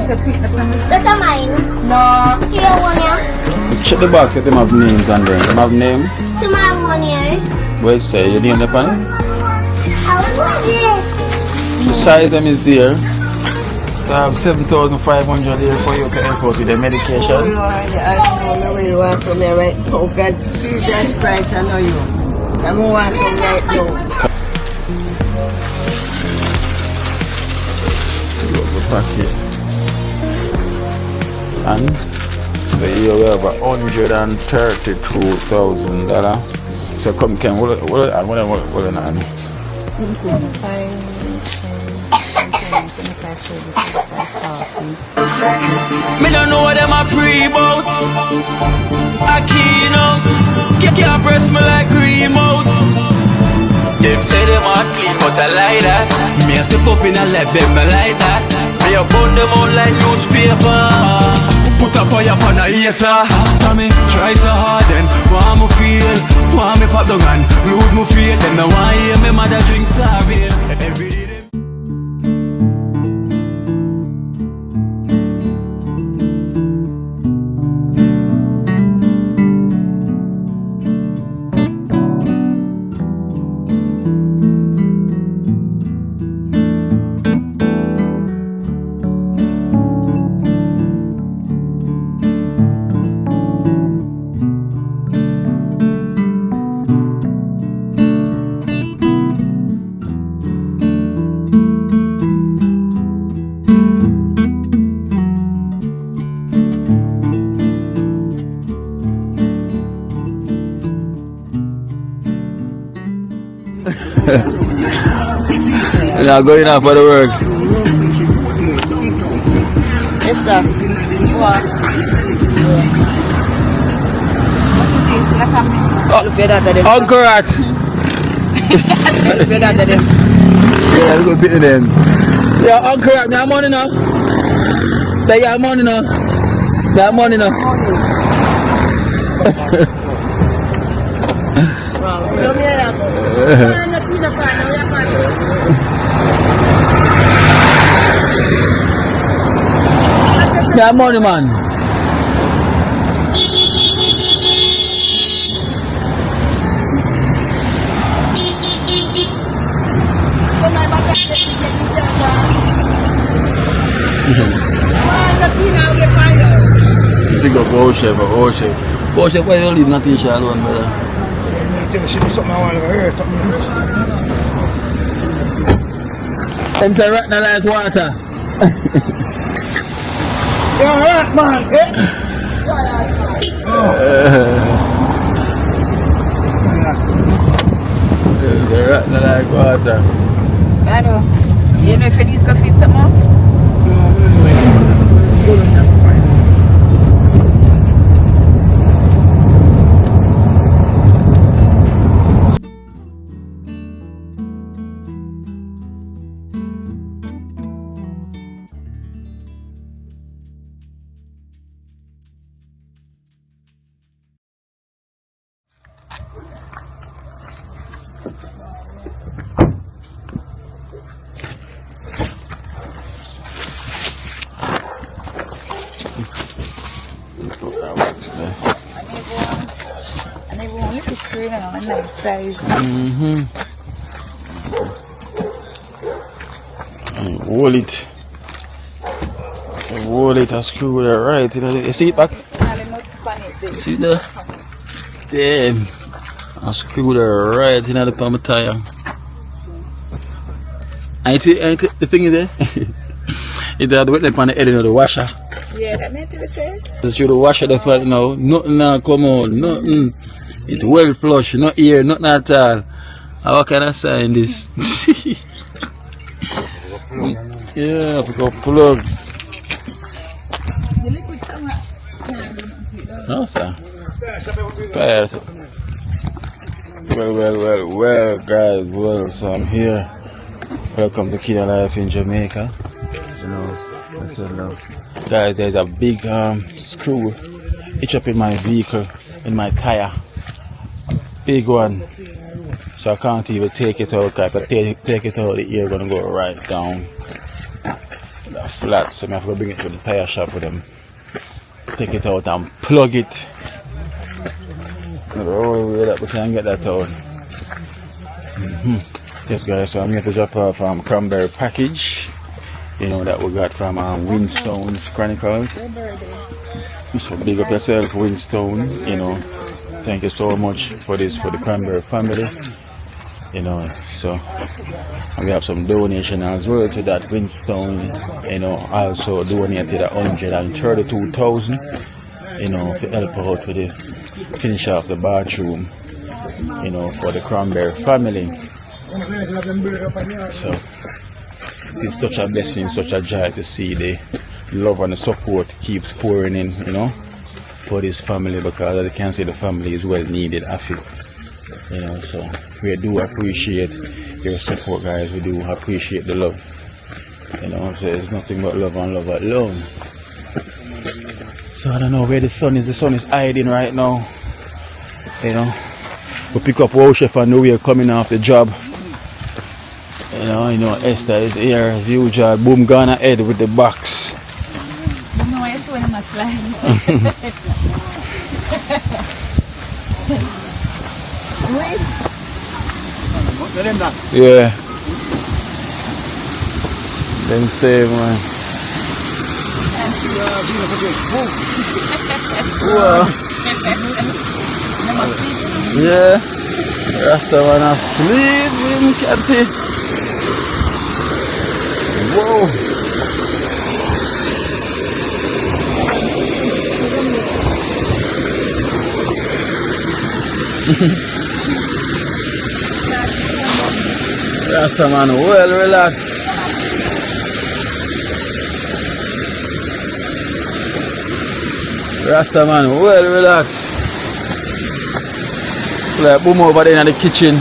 That's mine. No. See your one here? Check the box, let them have names on there. Them have name? See my one here? Wait, say, your name upon it? I want this. The size them is there. So I have 7,500 here for you to help out with the medication. I don't know where you are from there right now. God, Jesus Christ, I know you. I'm going from right now. Packet. And so here we have $132,000. So come, can what on? Me don't know what them a pre-bout. A keynote. Can't press me like remote. Them say them a clean but I like that. Me a step up in a left them I like that. Me a burn them out like newspaper. Put a fire upon a hater. After me try so hard then want me feel. Want me pop down and lose me faith. Them no want hear me mother drink sorry. Every day You're not going out for the work. Yes, sir. What? Uncle Rat. Yeah, we're going to beat them. Yeah, Uncle Rat, now money now. They got money now. They got money now. Yeah, money man. Big up old chef. Old chef, why you don't leave nothing shall alone, brother? Them say rat not like water. You're right, man. Say rat not like water. Claro. You know if these coffee something? Nice size. Hold it and screw it right. You see it back? See there? Damn. I screw it right in the palm tire. And the thing is there? It had wet up on the head of the washer. Yeah, that meant to be said. Just you the washer the part now. Nothing now come out. Nothing. It's well flush, not here, nothing at all. How can I sign this? Yeah, I got plug. No, sir. Well, guys. Well, so I'm here. Welcome to Kid Life in Jamaica. You know, guys, there's a big screw itch up in my vehicle, in my tire. Big one, so I can't even take it out. If I take it out, the air gonna go right down. that flat, so I have to bring it to the tire shop with them. Take it out and plug it. Oh, way that we can get that out. Yes guys, so I'm here to drop off Cranberry package. You know that we got from Winstone's Chronicles. So big up yourself, Winstone. You know, thank you so much for this, for the Cranberry family. You know, so we have some donation as well to that. Winstone, you know, also donated 132,000. You know, to help out with the finish off the bathroom. You know, for the Cranberry family. So it's such a blessing, such a joy to see the love and the support keeps pouring in, you know, for this family, because as you can see, the family is well needed, I feel. You know, so we do appreciate your support, guys. We do appreciate the love. You know, so it's nothing but love and love alone. So I don't know where the sun is. The sun is hiding right now. You know, we pick up our chef and we are coming off the job. You know, Esther is here as usual. Boom, gone ahead with the box. No, I saw him slide. Yeah. Them same man. Yeah. Rasta man asleep in Cathy. Whoa. Rasta man well relaxed. Rasta man well relaxed. Like boom over there in the kitchen.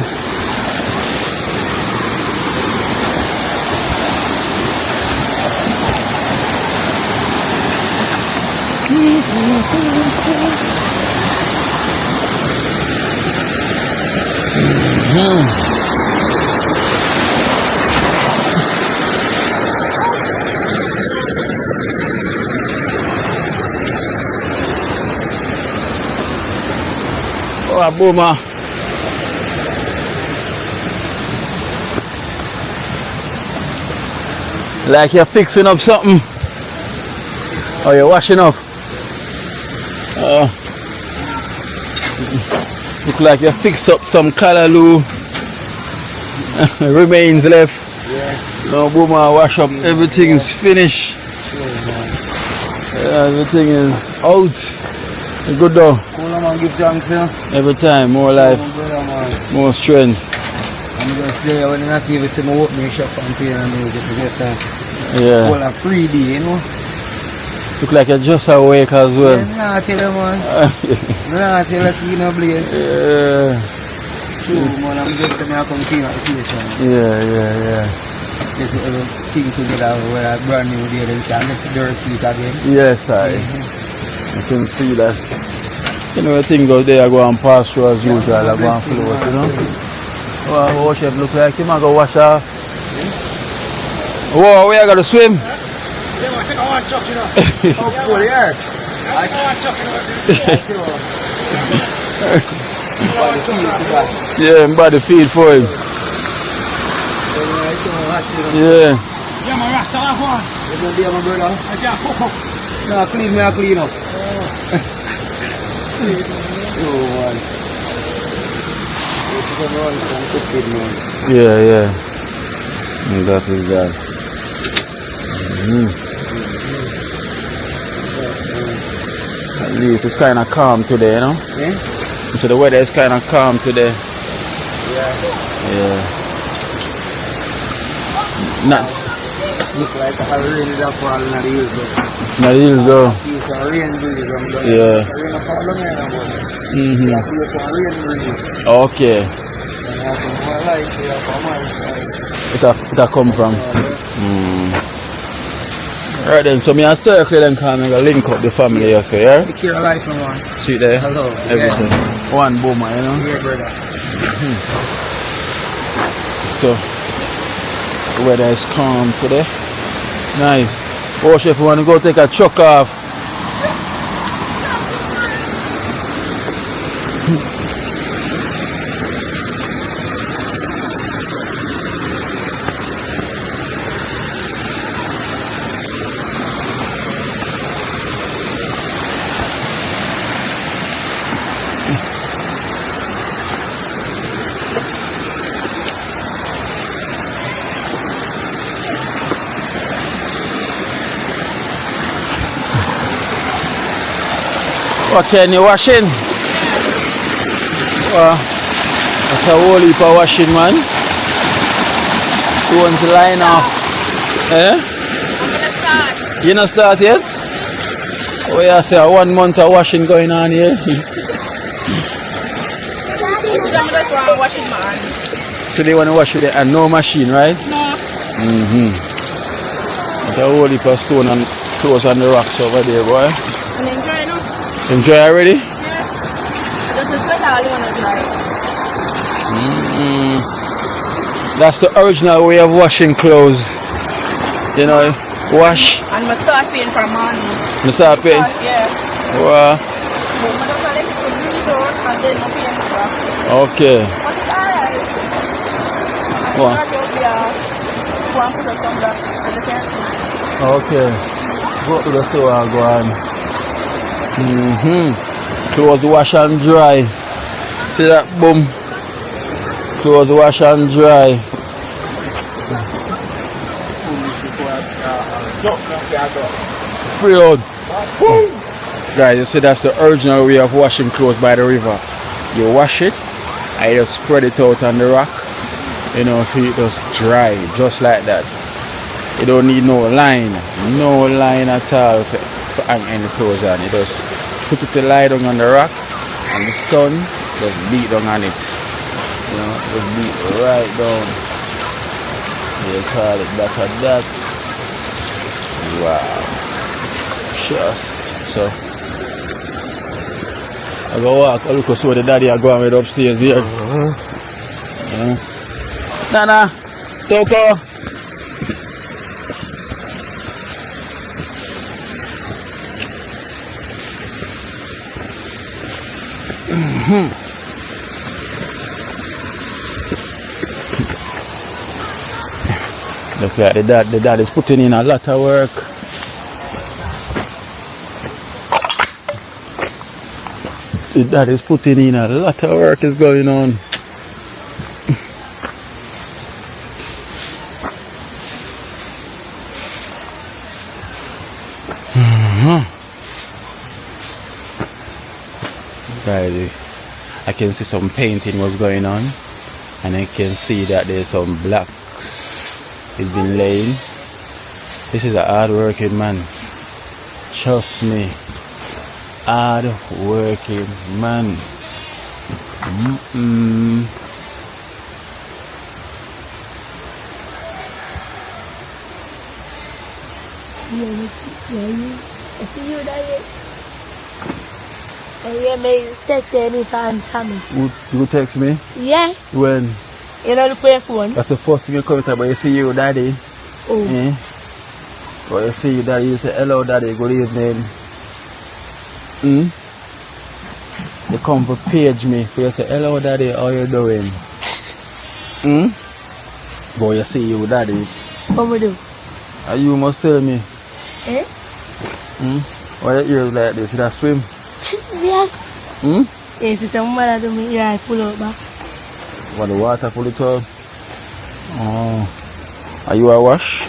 Oh, boomer. Like you're fixing up something. Or you're washing up. Look like you fix up some callaloo remains left. Yeah. No, boomer, wash up. Everything is finished. Everything is out. Good though. Give thanks, every time, more life, more strength. I'm just there when I see my opening shop and pay and music. Just yeah. a free day, you know. Look like you're just awake as well. Yeah, I tell you, man. I tell you, you know, Blaze. Yeah. True, man. I'm just going to come clean out the place. Yeah. Get everything together where I brand new day, then can let the dirt feet again. Yes, I can see that. You know, the thing goes there, I go and pass through as usual, I go and float, you know. Well, wash up look like him, I go wash off. Whoa, where I gotta swim? Yeah, I think I want to chuck, you know. Oh, cool, yeah. I think I want to chuck, you know. Yeah, body feed for him. Yeah. Yeah, my rasta off one. You gonna be my brother? I can't cook up. No, clean up. Oh, man. Yeah. That is that. At least it's kind of calm today, you know? Yeah? So the weather is kind of calm today. Yeah. Nuts. Look like a rain is falling in the hills. Not hills though. It's a rain breeze. Yeah. Rain is falling in the Mm-hmm. rain breeze. Okay. It come from. Right then, so me a circle then come and link up the family here, so yeah? Take care of life, man. See there? Hello. Everything. Yeah. One boomer, you know? Yeah, brother. So the weather is calm today. Nice. Oh, chef, you want to go take a truck off? What can you washing? That's a whole heap of washing, man. You want to line up? Eh? I'm gonna start. You not start yet? Oh yeah, say 1 month of washing going on here. I'm just want to wash it, man. So they want to wash with it and no machine, right? No. That's a whole heap of stone and clothes on the rocks over there, boy. And enjoy it now. Enjoy already? Yeah. Just a sweat all you want to dry. That's the original way of washing clothes. You know, wash. And I start paying for morning. You start paying? Yeah. Wow. But I just like to do it and then I pay for. Okay. But it's alright. Wow. One put us on that. I can't see. Okay. Go to the store and go on. Clothes wash and dry. See that? Boom. Clothes wash and dry. Free out. Guys, you see that's the original way of washing clothes by the river. You wash it, and you just spread it out on the rock. You know, so it just dry, just like that. You don't need no line at all to hang any clothes on. You just put it to lie down on the rock, and the sun just beat down on it. You know, just beat right down. You call it that or that. Wow. Just so. I go walk, I look see what the daddy are going with upstairs here. You know. Nana, Toko. Look at the dad is putting in a lot of work. The dad is putting in a lot of work is going on. Guys, I can see some painting was going on, and I can see that there's some blocks it's been laying. This is a hard working man. Trust me. Hard working man. You may text anytime, Sammy. You text me? Yeah. When? You know the prayer phone? That's the first thing you come to, but you see you daddy. Oh. Eh? But you see you daddy, you say hello daddy, good evening. You come to page me for you say hello daddy, how you doing? But you see you daddy. What we do? And you must tell me. Eh? Why your ears like this? Did I swim? Yes. Yes, it's a mother to me. Yeah, I pull up back. What, the water pull it out? Oh. Are you a wash?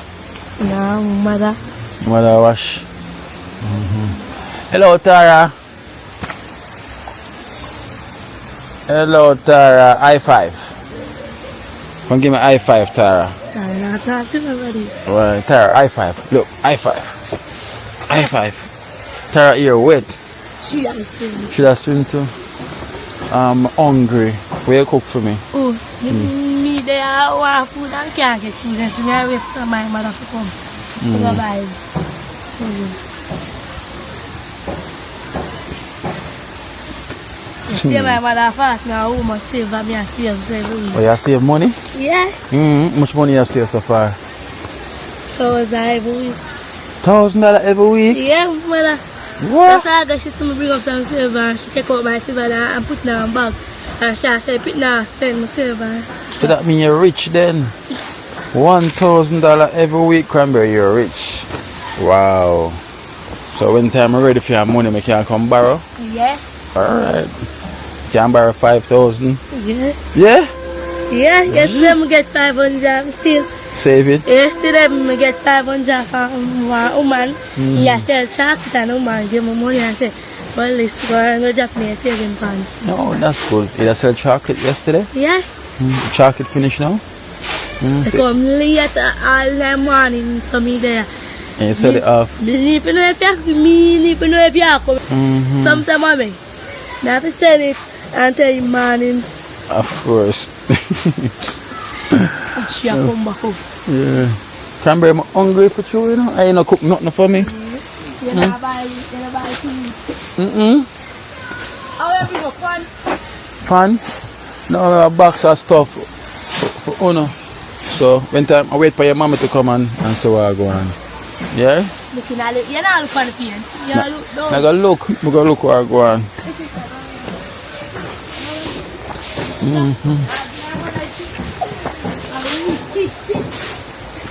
No, mother. Mother wash. Hello Tara. Hello Tara. High five. Come give me high five, Tara. I'm not talking already. Right, Tara, high five. Look, high five. High five. Tara, ear wet. She has seen. Should I swim too? I'm hungry. Will you cook for me? Oh, me there want food and can't get food. And so me I wait for my mother to come. To go buy. Yeah, my mother fast me how much save and me I save. Oh, you have saved money? Yeah. Much money you have saved so far? $1,000 every week. $1,000 every week? Yeah, mother. What? That's how that she see me bring up some silver and she take out my silver and put it in her bag. And she said, "Put now, spend my silver." So that means you're rich then? $1,000 every week, Cranberry, you're rich. Wow. So when time I'm ready for your money, I can come borrow? Yeah. Alright. Can borrow 5,000? Yeah. Yeah? Yeah, yesterday I get 500 still. Save it? Yesterday I get 500 from one woman. He said, chocolate and woman give me money. I said, well, let's go and go Japanese saving pan. No, that's good. You sell chocolate yesterday? Yeah. Chocolate finished now? I come late all the morning, so me there. And you sell it off? Me know if you come. Sometimes I have to sell it until the morning. Of course. She come back up. Yeah. Cranberry, I'm hungry for you, you know? I ain't no cook nothing for me. You never buy things. How have you got fun? Fun? No, a box of stuff for Uno. So, when time I wait for your mama to come and so I go on. Yeah? Looking at it. You're not looking at the paint. You're look down. I go look where I go on.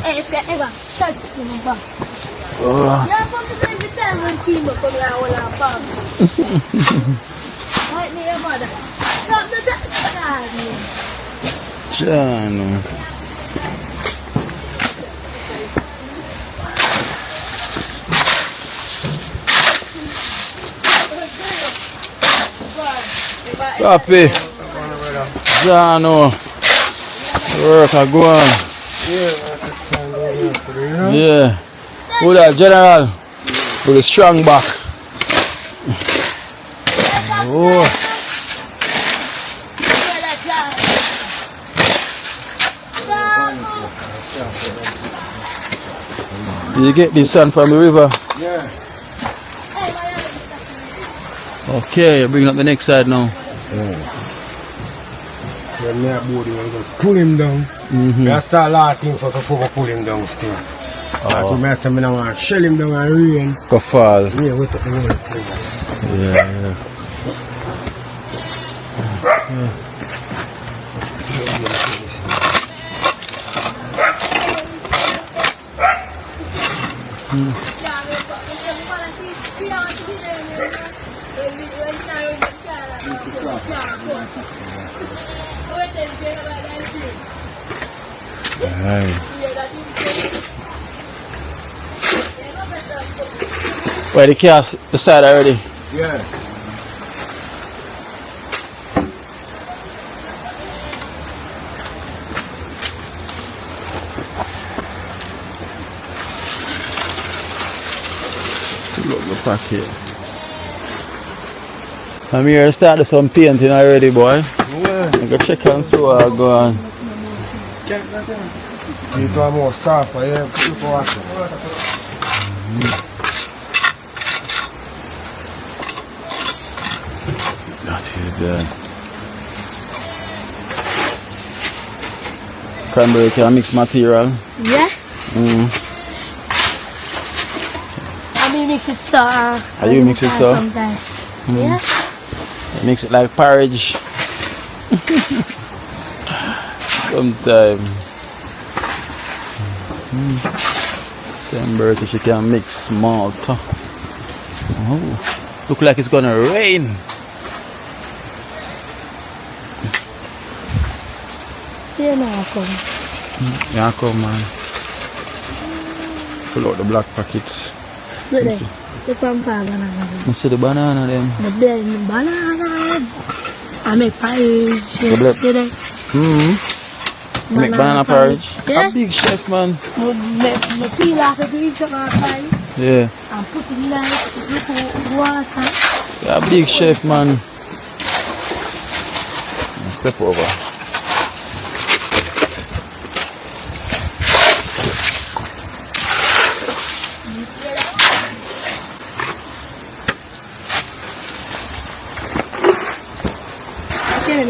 Hey, if you ever touch me back. Oh. Yeah, come to every time when Kima come here, I will have fun. Right near your mother. Come to that side. John. Copy. John. Work, I go on. Yeah. Who that general? With a strong back. Oh. You get this sand from the river? Yeah. Okay, you're bringing up the next side now. Yeah. When me a board, you just pull him down. I start a lot of things for to pull him down still. That's what I say, I don't want to shell him down and rain. Go fall. Yeah, wait up the rain, please. Yeah. Right. Wait, the chaos beside already. Yeah. Look the packet. I'm here to start some painting already, boy. Yeah. I go check and see what I go on. You do more soft, yeah. Look what That is the Cranberry can mix material. Yeah? I mean, mix it so. How you mix it so? Sometimes. Yeah? Mix it like porridge. Sometimes. Cranberry so she can mix malt. Oh, look like it's gonna rain. Yeah, no, I come. Yeah, come man. Pull out the black packets. Look there. Look from banana. You see the banana then? The banana. I make porridge. The black. Today. You make banana porridge? Yeah. A big chef, man. I peel off the greens of my pie. Yeah. And put it in with water. Yeah, a big chef, man. Step over.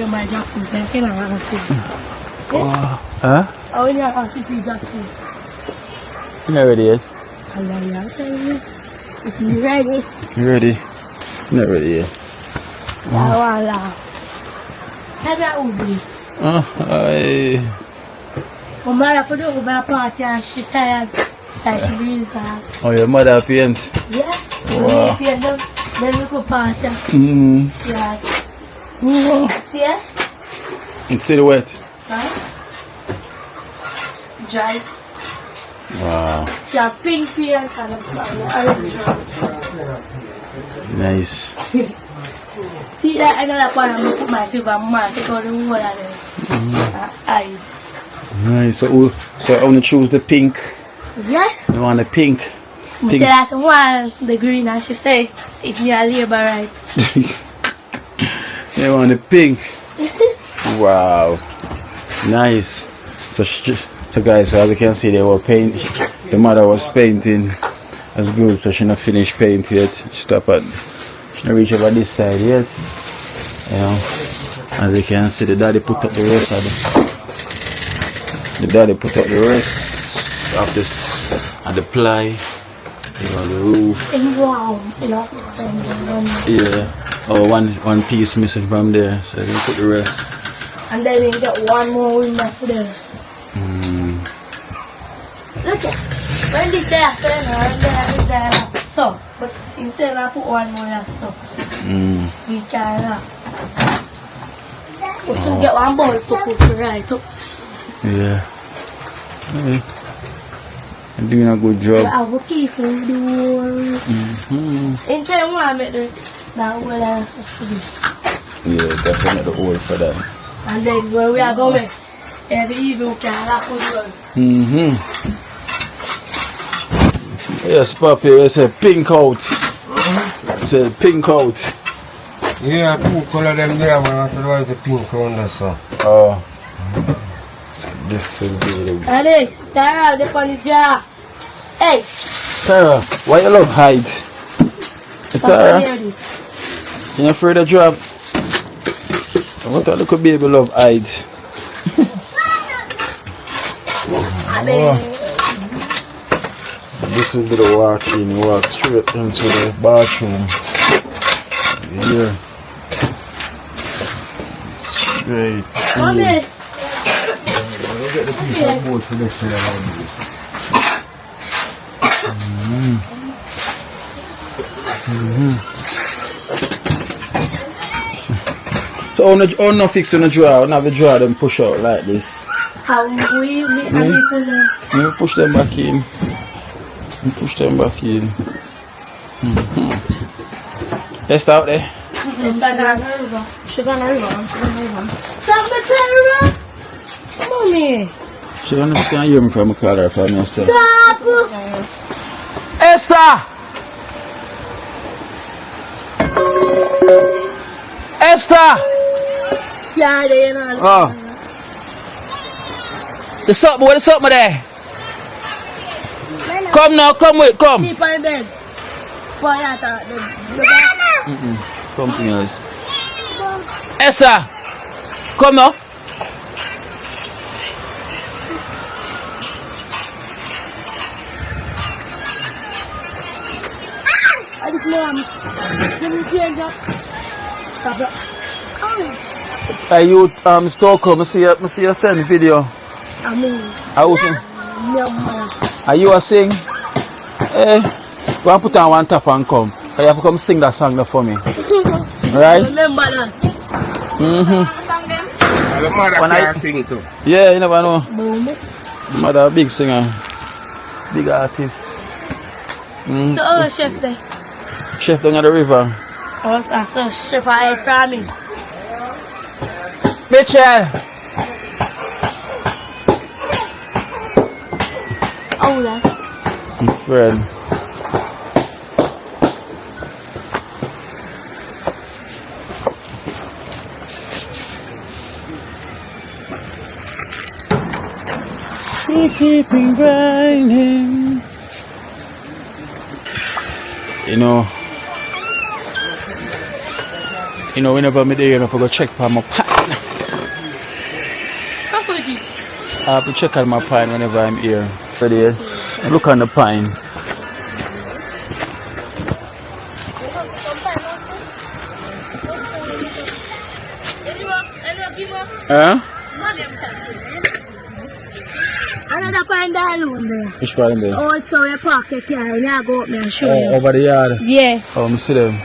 My jackfruit, I can't Huh? I only have to see jackfruit. You not ready yet? I'm telling you. If you ready, You ready? You not ready yet? I want to laugh. Have that Ubis. My mother put over my party and she tired. So she brings her. Oh, your mother paint? Yeah. Wow. We paint them. Then we go party. Yeah. See ya? It's silhouette. Right? Dry. Wow. Yeah, pink paint and orange. Nice. See that another one I'm going to put my silver mark because the whole of them hide. Nice. So I want to choose the pink. Yes. You want the pink? But Pink. tell us one the green and she say if me a labor right. You want the pink? Wow. Nice. So guys, as you can see, they were paint. The mother was painting. That's good. So she not finished paint yet. She not reach over this side yet. You know. As you can see, the daddy put up the rest of the rest of this and the ply. You know, the roof. Yeah. Oh, one piece missing from there. So you put the rest. And then you get one more window for this. Look at when this there and there so, but instead I put one more so. We can we should get one ball to put right up. Yeah. Okay. You're doing a good job. I will keep from doing. Instead I want to make the now we'll have for this. Yeah, definitely old for that. And then when we are going, every evening we can have food. Yes, Papi, it's a pink out. It's a pink out. Yeah, two color them there, but I said why is the pink on the sun? Oh. So this will be the... Alex, Tara, the funny jar. Hey. Tara, why you love hide? Tara, you afraid of drop? What a little baby love hide. So this will be the walk-in. You walk straight into the bathroom. Here. Straight in. Look at the piece of board for this thing around this. So on no fix on the drawer, on have the drawer them push out like this. How we You push them back in. You push them back in. Let's out there. Mommy. She don't know if you can hear me from my car for myself. Stop. Esther! Esther! See how they know. Oh. The something, what is something there? Come now, come with, come. Sleep on bed. Boy, I thought the Something else. Esther! Come now. I just know I'm stop it. Are you Stockholm? I see you send video. I mean, Are you a sing? Eh, go and put on one tap and come. You have to come sing that song there for me. Right? Remember that. The mother can sing too. Yeah, you never know. Boom. Mother a big singer. Big artist. So, oh, chef there. Chef down at the river. Oh, so chef I from me. Mitchell! Oh, that's. Friend. We keeping grinding. You know, whenever I'm there, I go check for my pan. I have to check on my pan whenever I'm here. Ready? Look on the pine. Huh? Another pine there alone there. Which pine there? Also, you park your car and you go up there and show you. Over the yard? Yeah. Oh, I see them.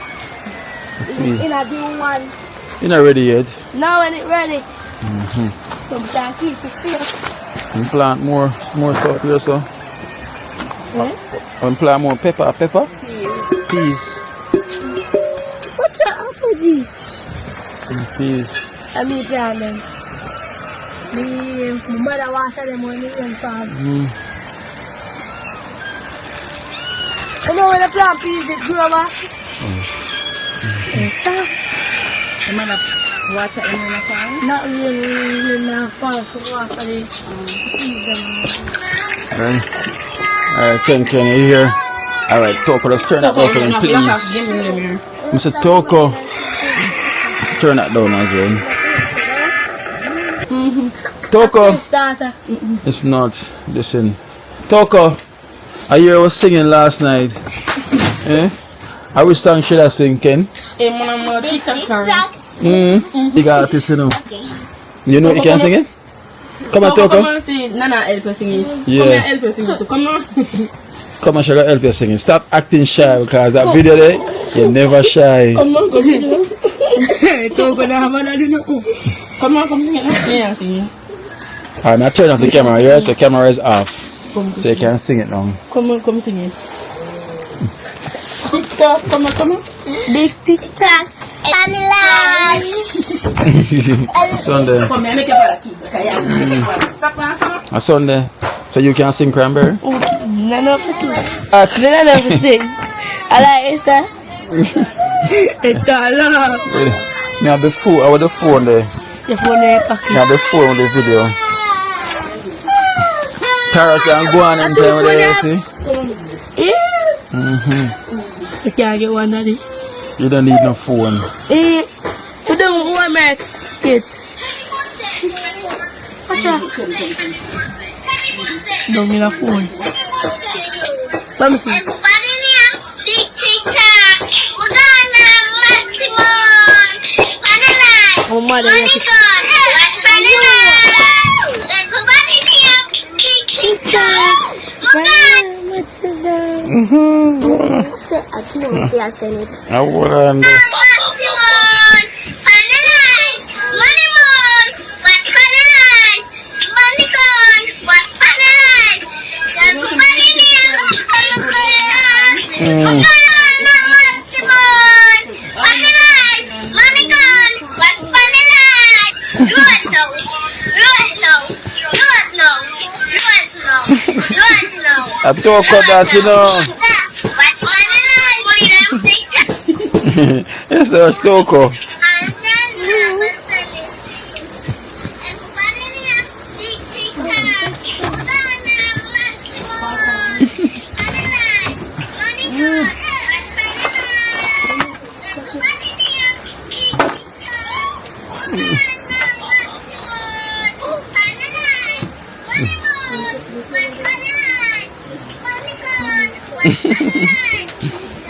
I see. In a blue one. You're not ready yet? Now when it's ready. Sometimes keep it safe. You plant more stuff here, so. And plant more pepper. Peas. What's your apple juice? Peas. I mean, plant them. My mother water them when they went farm. You know when the plant peas, it grow up? Yes, sir. The mother water them in the farm? Not really in the farm, so water the peas them. Alright, Ken, you hear? Alright, Toko, let's turn that down for them, please. Mr. Toko, turn that down again. Toko, it's not. Listen, Toko, I hear I was singing last night. Eh? I wish song should I sing, Ken? You got this, you know. You know you can sing it? Come on, Toko. Come on, see, Nana help you sing it. Yeah. Come here, help you sing it. Come on. Come on, Sugar, help you singing. Stop acting shy because that video there, you're never shy. Come on, come sing it. Come on, come sing it. Yeah, sing it. Alright, now turn off the camera here, so the camera is off. So you can sing it now. Come on, come sing it. Tick tock, come on. Big tick tock. Sunday. Come here, make your brother keep. Stop dancing. A Sunday. So you can sing Cranberry? Okay, none of it. None of it sing. I like it, sir. It's all love. Wait, me have the phone. I want the phone there. Your phone in your pocket. Me have the phone with the video. Tara can go on and tell me there, you see? You can't get one of it. You don't need no phone. You don't want to make it. Watch out. Don't need a phone. Let me see. Oh, mother, I wouldn't. I talk about that, you know. Yes, there's Toko.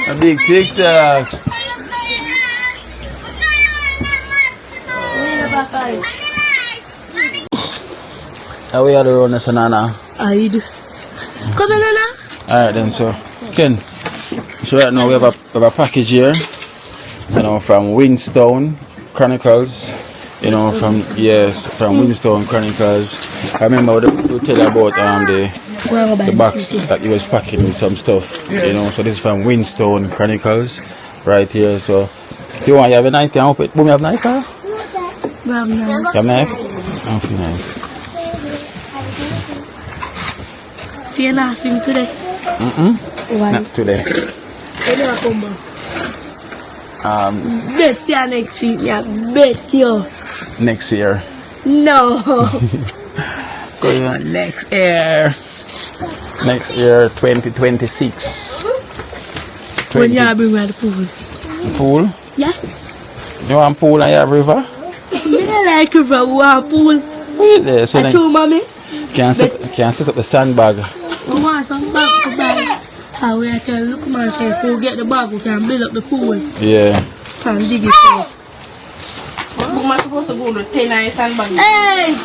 A big TikTok. How we are the road, Nana? I do. Come on, Nana. Alright then, so Ken. So right now we have a package here. You know, from Winstone Chronicles. You know, from Winstone Chronicles. I remember we tell you about the box that he was packing with some stuff. You know, so this is from Winstone Chronicles right here. So if you want, you have a knife, can I open it? Boom, you have a knife, huh? We have knife. You have a knife? I have a knife. See you not swim today? Why? Not today. I never come back. Bet you next week, yeah. Bet you. Next year. No. Going on next year. Next year, 2026. When you bring me to the pool. Pool? Yes. You want pool and you have river? I like river, we want pool. Wait there, so I told mommy. can set up the sandbag. We want some bag to buy. How we tell look man say if we get the bag we can build up the pool. Yeah. Can dig it out. We're not supposed to go to 10 ice and bag. Hey!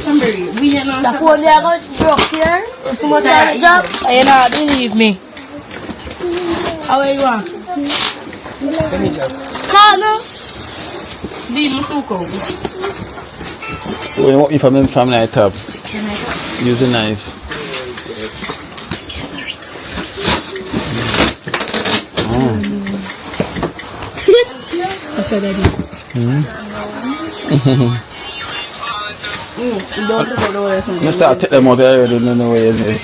Cranberry, we are not The phone they are going to drop here. It's so much on the job. You not believe me. How you want? No. Leave me so cold. When you want me from them family I top. Use a knife. Okay, daddy. Don't go the way or something. You start take them out there, you don't know where it is.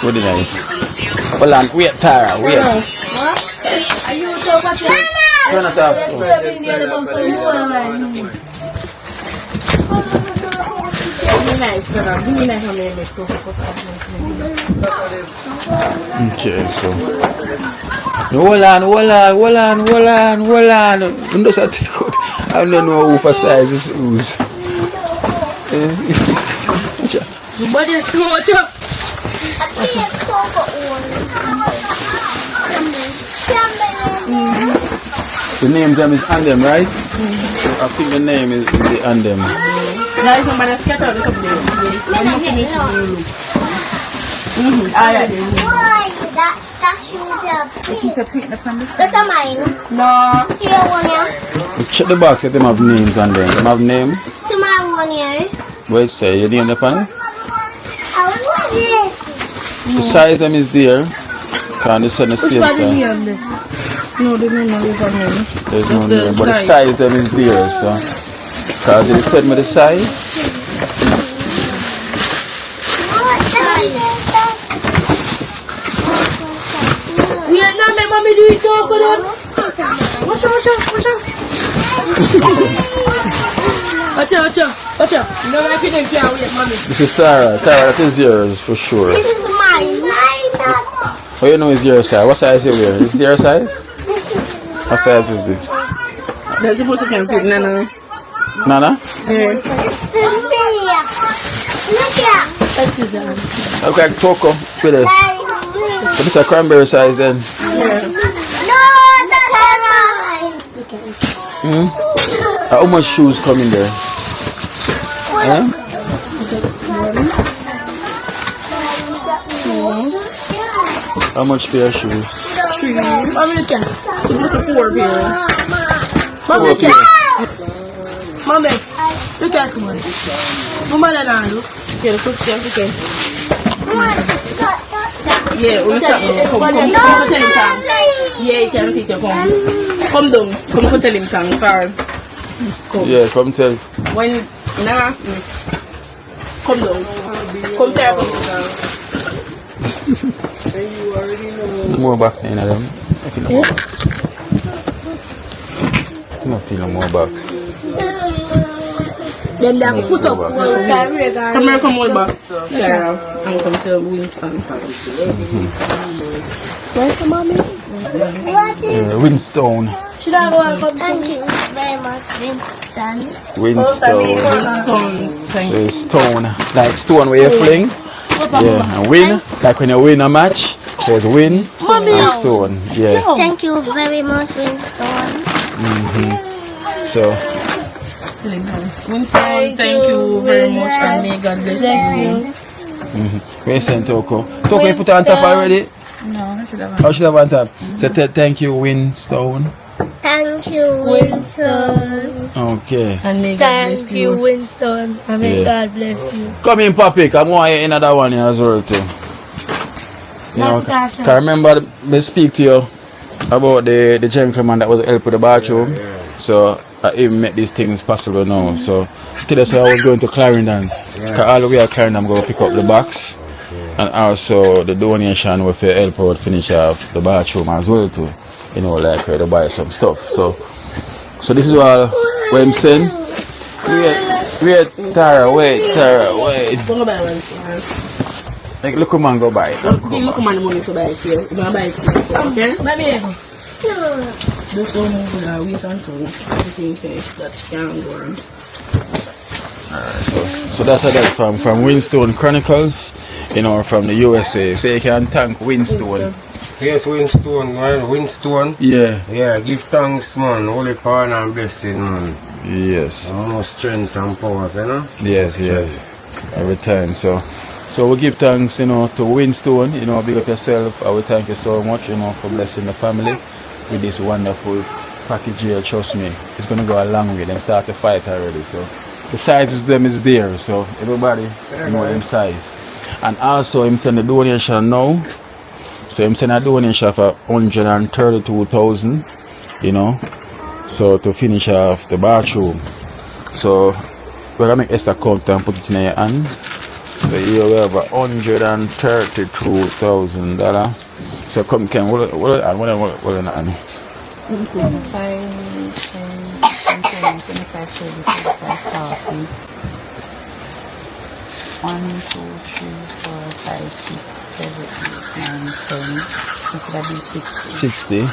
With the knife. Hold on, wait, Tara, wait. Are you talking about your Turn it off. Okay, so. Hold on. You just have to take out. I don't know who for size this ooze. Somebody is too much up. The name them is on them, right? I think the name is on them. There is somebody scattered or something. Alright. That's your He's a pick the family. That's mine. No. See your one here? Let's check the box if them have names on them. Them have name? See my one here? Wait, say your name the pan? I want this. The size them is there. Can they send the Which same one is size? here? No, they don't know your name. There's no Just the name, but the size. size them is there, so. Cause they send me the size. Yeah, no, my mommy do it all good. Watch out. Watch out. No, I couldn't carry it, mommy. This is Tara. Tara, that is yours for sure. This is mine. Mine, not. Oh, you know it's your size. What size you wear? Is it your size? What size is this? They're supposed to come fit Nana. Nana? Yeah. It's pretty. Look at. Excuse me. Look like Coco. With it. So this is a cranberry size then. No, that's mine. How much shoes come in there? Eh? How much pair of shoes? Mommy, look at. Supposed to 4 pair. Mommy, look pair. at. Mommy, look at one. Mama, look. Yeah, the cook chef, okay. Stop. Yeah, we start. Come tell him come. Yeah, you can fit your come. Come down. Come tell him come. Sorry. Come. Yeah, come tell. When nah, come down. Come there, come down. More box in them. I feel no more box. Then they put up. Come here, come on back. Yeah, I'm coming to Winston. Where's the mommy? Windstone. Should I go and come? Thank you very much, Winston. Windstone. Winston. So it's stone. Like stone where you fling. Yeah, and win. Like when you win a match, there's win and stone. Yeah. Thank you very much, Winston. So Winston, thank you very much and may God bless you. where you send Toko? Toko, you put it on top already? No, I should have. How should I have on top? So thank you, Windstone. Thank you, Winston. Okay. And may God Thank bless you, you. Winston. And may Yeah. God bless you. Come in, Papi. Come on, you another one as well too. You know, can remember me speak to you about the gentleman that was helping the bathroom. So I even make these things possible now. So today so I was going to Clarendon. Cause all the way at Clarendon I'm going to pick up the box and also the donation with the help out finish off the bathroom as well too. You know, like to buy some stuff. So this is what I'm saying. Wait, Tara, wait. Don't go buy one. Like, look man go buy it. Look man the money to buy it here. You're gonna buy it here. Okay? Baby, Just don't move it. Wait until everything finished. That can go on. So that's that from Winstone Chronicles, you know, from the USA. So you can thank Winstone. Yes, Winstone, man. Winstone. Yeah. Yeah, give thanks, man. Holy power and blessing, man. Yes. More strength and power, you know? Yes. Every time. So we give thanks, you know, to Winstone, you know, big up yourself. I will thank you so much, you know, for blessing the family with this wonderful package here. Trust me, it's gonna go a long way. Them start to fight already. So the size is there, so everybody know them size. And also him send the donation now. So him send a donation for 132,000, you know. So to finish off the bathroom. So we're gonna make extra count and put it in your hand. So here we have $132,000. So come can what on 1, 2, 3, 4, 5, 6, 7, 8, 9, 10. It's gonna be 60. 60. 1,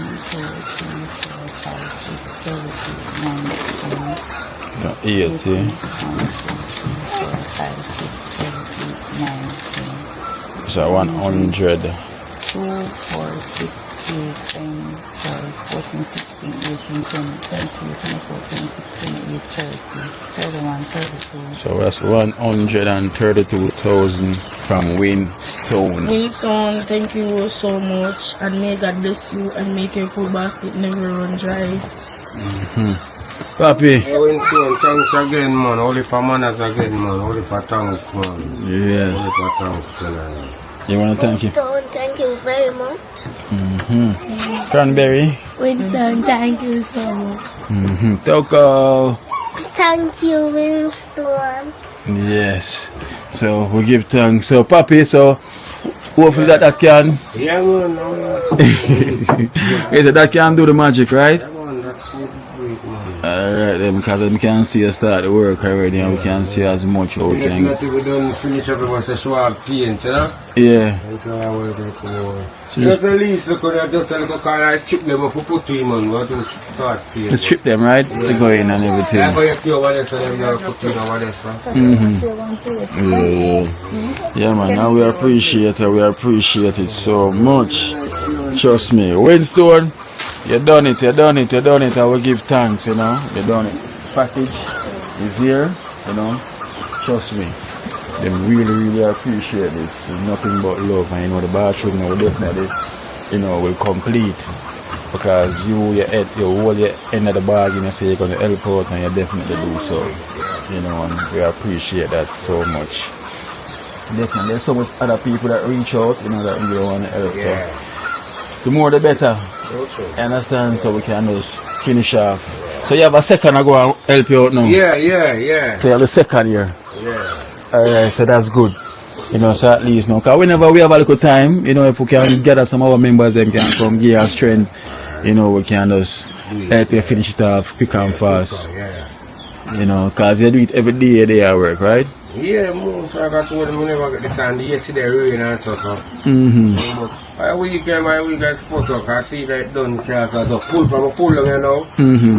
2, 3, 4, 5, 6, 7, 8, 9, 10. 80. 1, 2, 3, 4, 5, 6, 7, 8, 9, 10. So 100. 2, 4, 6, 8, 10, 12, 14, 16, 18, 20, 23, 24, 26, 28, 30, 31, 32. So that's 132,000 from Winstone. Winstone, thank you so much, and may God bless you and make your food basket never run dry. Papi. Hey, Winstone, thanks again, man. Holy for manners again, man. Holy for thanks, man. Yes. Holy for thanks, man. You want to thank you? Winston, thank you very much. Cranberry. Winston, thank you so much. Toko. Thank you, Winston. Yes. So we give thanks. So Papi, so hopefully that can. Yeah, man. Yes, that can do the magic, right? Yeah, man. That's what great, man. Alright then, because we can see us start the work already and we can see as much how we can. Definitely we don't finish up once the show up paint, you know? Yeah. That's how I want to go. So Just the least, look at just a little car, I strip them up, put to him on, what to start paint. Just strip them, right? They go in and everything. Yeah, but you see over there, so them now put in over there, so. Yeah, man. Now we appreciate it so much. Trust me. Winstone, you done it. I will give thanks, you know. You done it. Package is here, you know. Trust me. They really appreciate this. It's nothing but love, and you know the bathroom now definitely, you know, will complete. Because you hold your end of the bargain and say you're gonna help out, and you definitely do so. You know, and we appreciate that so much. Definitely, there's so much other people that reach out, you know, that really want to help. So the more the better. You understand? So we can just finish off. So you have a second to go and help you out now? Yeah. So you have a second here? Yeah. Alright, so that's good. You know, so at least now, because whenever we have a little time, you know, if we can gather some of our members, them can come give us strength, you know, we can just help you finish it off quick and fast. You know, because you do it every day they at work, right? Yeah, most I got told them we never get the sand yesterday rain and stuff. But my weekend supposed to, I see that done because I just pull from a pull down, you know.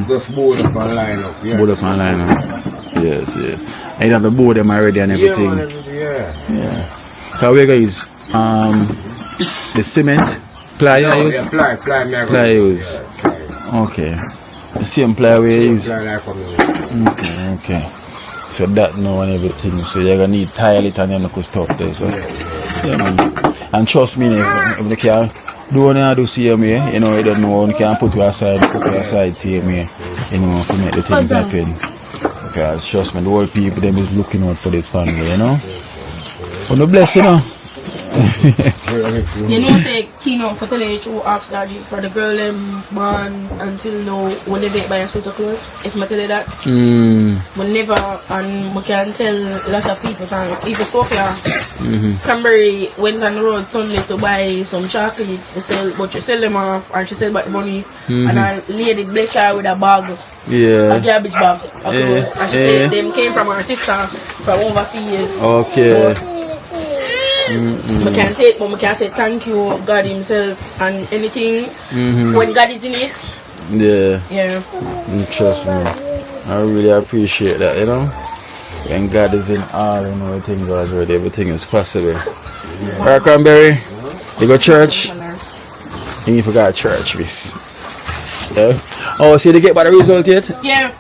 Just board up and line up. Yeah. Board up and line up. Yes. And you have the board them already and everything. Yeah, man, everything, yeah. Because we use the cement ply you use? Yeah, ply Ply use. Okay. The same ply we use. Okay. So that now and everything. So you're gonna need tile it and then look stuff there. So yeah, man. And trust me, if they can do same way, you know, you don't know, you can put you aside same way, you know, to make the things happen. Because trust me, the whole people them is looking out for this family, you know. But no bless, you know. You know, say keynote for telling you to ask Daddy for the girl born until now when they make by a suit of clothes. If I tell you that, but never, and we can tell a lot of people thanks. Even Sophia, Cranberry went on the road Sunday to buy some chocolate for sell, but she sell them off and she sell back the money. And a lady bless her with a bag, a garbage bag of clothes. And she said them came from her sister from overseas. Okay. We can say it, but we can say thank you God himself and anything when God is in it. Yeah. Yeah. Trust me. I really appreciate that, you know. When God is in all, you know, everything goes right, everything is possible. Alright, Cranberry, you go church? You forgot church, miss. Yeah. Oh, so you get by the result yet? Yeah.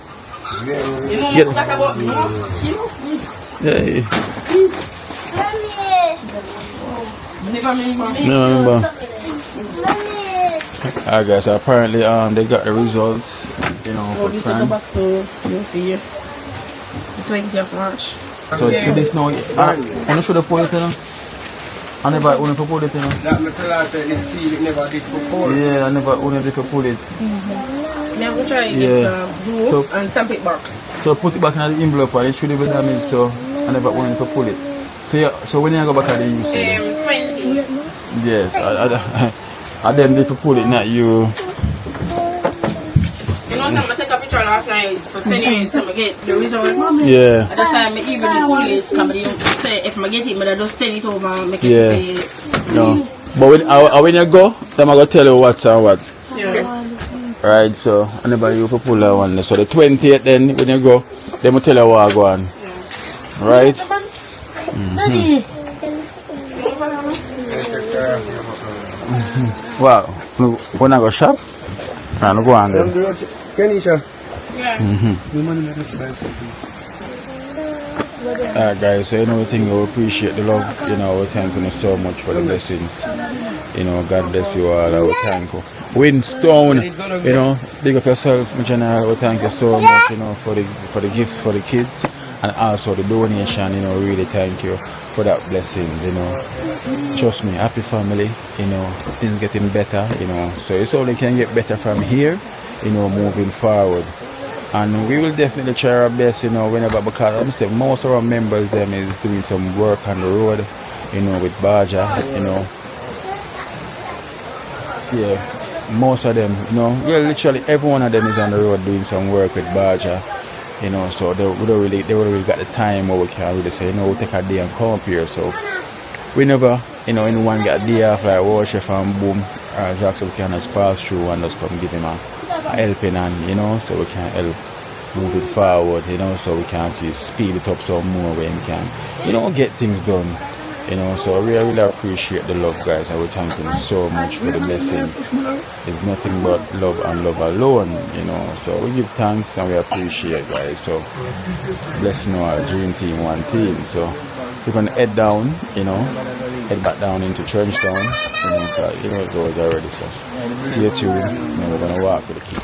You know Get- what about Yeah. Never remember. No, remember. Alright guys, so apparently they got the results, you know, Oh, for this will go Cran. back to UC the 20th of March. So this now, I should have put it, you know. I never want to put it, you know. That metal art, the seal it never did before. Yeah, I never wanted to put it. Now I'm trying to Yeah. get glue So- and stamp it back. So put it back in the envelope and it should have been damaged, so I never wanted to pull it. So yeah, so when you go back at the UC, 20. yes, I then need to pull it, not you. You know, I take a picture last night for sending it to get the result. Yeah, That's why I even pull it. Somebody say if I get it, but I just send it over and make it Yeah. say no. But when you go, then I go tell you what's and what. yeah. Right, so I never you to pull that one. So the 20th then when you go, they will tell you what I go on. Right? Wow. When I go shop, and go on then. Kenisha. Alright guys, so you know, we think we appreciate the love, you know, we thank you so much for the blessings. You know, God bless you all, we thank you. Winstone, you know, big up yourself, my general, we thank you so much, you know, for the gifts for the kids and also the donation, you know, really thank you for that blessings, you know. Trust me, happy family, you know, things getting better, you know, so it's only can get better from here, you know, moving forward. And we will definitely try our best, you know, whenever, because I'm saying most of our members them is doing some work on the road, you know, with Baja, you know. Yeah, most of them, you know, well, literally every one of them is on the road doing some work with Baja, you know, so they would really got the time where we can really say, you know, we'll take a day and come up here. So we never, you know, anyone get a day off like worship and boom, Jacques, so we can just pass through and just come give him a helping hand, you know, so we can help move it forward, you know, so we can actually speed it up some more when we can, you know, get things done, you know. So we really appreciate the love, guys, and we thank you so much for the blessings. It's nothing but love and love alone, you know. So we give thanks and we appreciate, guys. So bless, you know, our dream team, one team. So we're gonna head down, you know, head back down into Trenchtown, you know, so, you know, it goes already. So stay tuned, you know, we're gonna walk with the kids.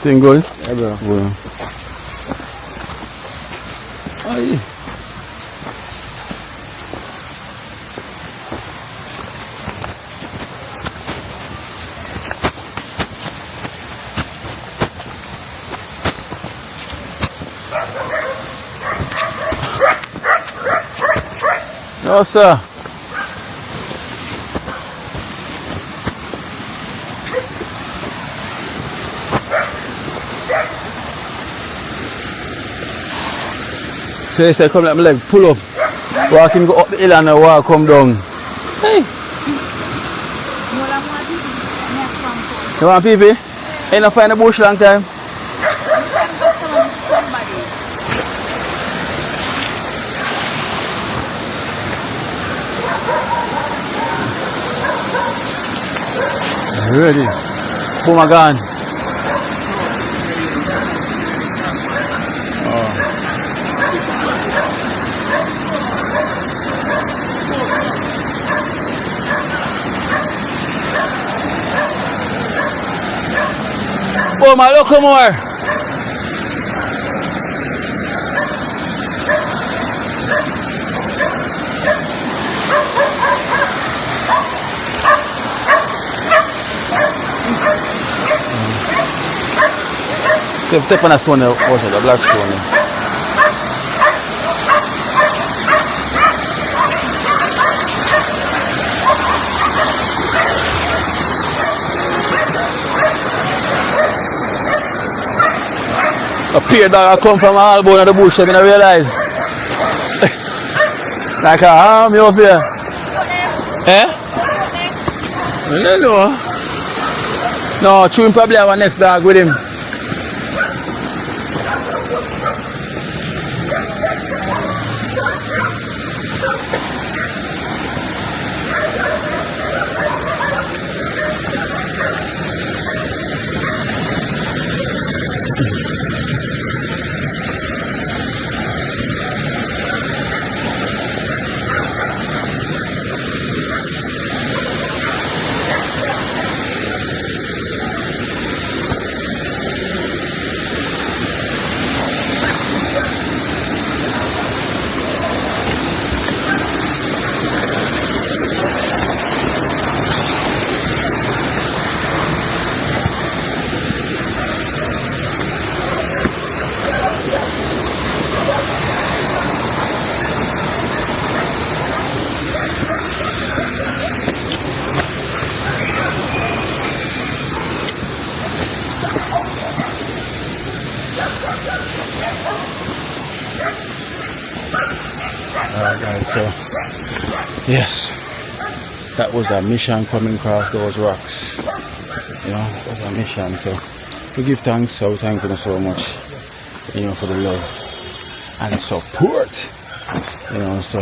Thing good? Yeah, bro. Well. Ay. No, sir. So they say come let my leg pull up. Walking go up the hill and I walk come down. Hey. You want people? Ain't not find the bush long time. Ready? Boom, I gone. Oh, my look more. Step on a stone, the black stone. A pair dog come from all bone of the bush, I didn't realize. Like a arm you up here. Eh? I don't know. No, Chewin probably have a next dog with him. Alright guys, so yes, that was our mission coming across those rocks. You know, that was our mission. So we give thanks, so thank you so much, you know, for the love and support. You know, so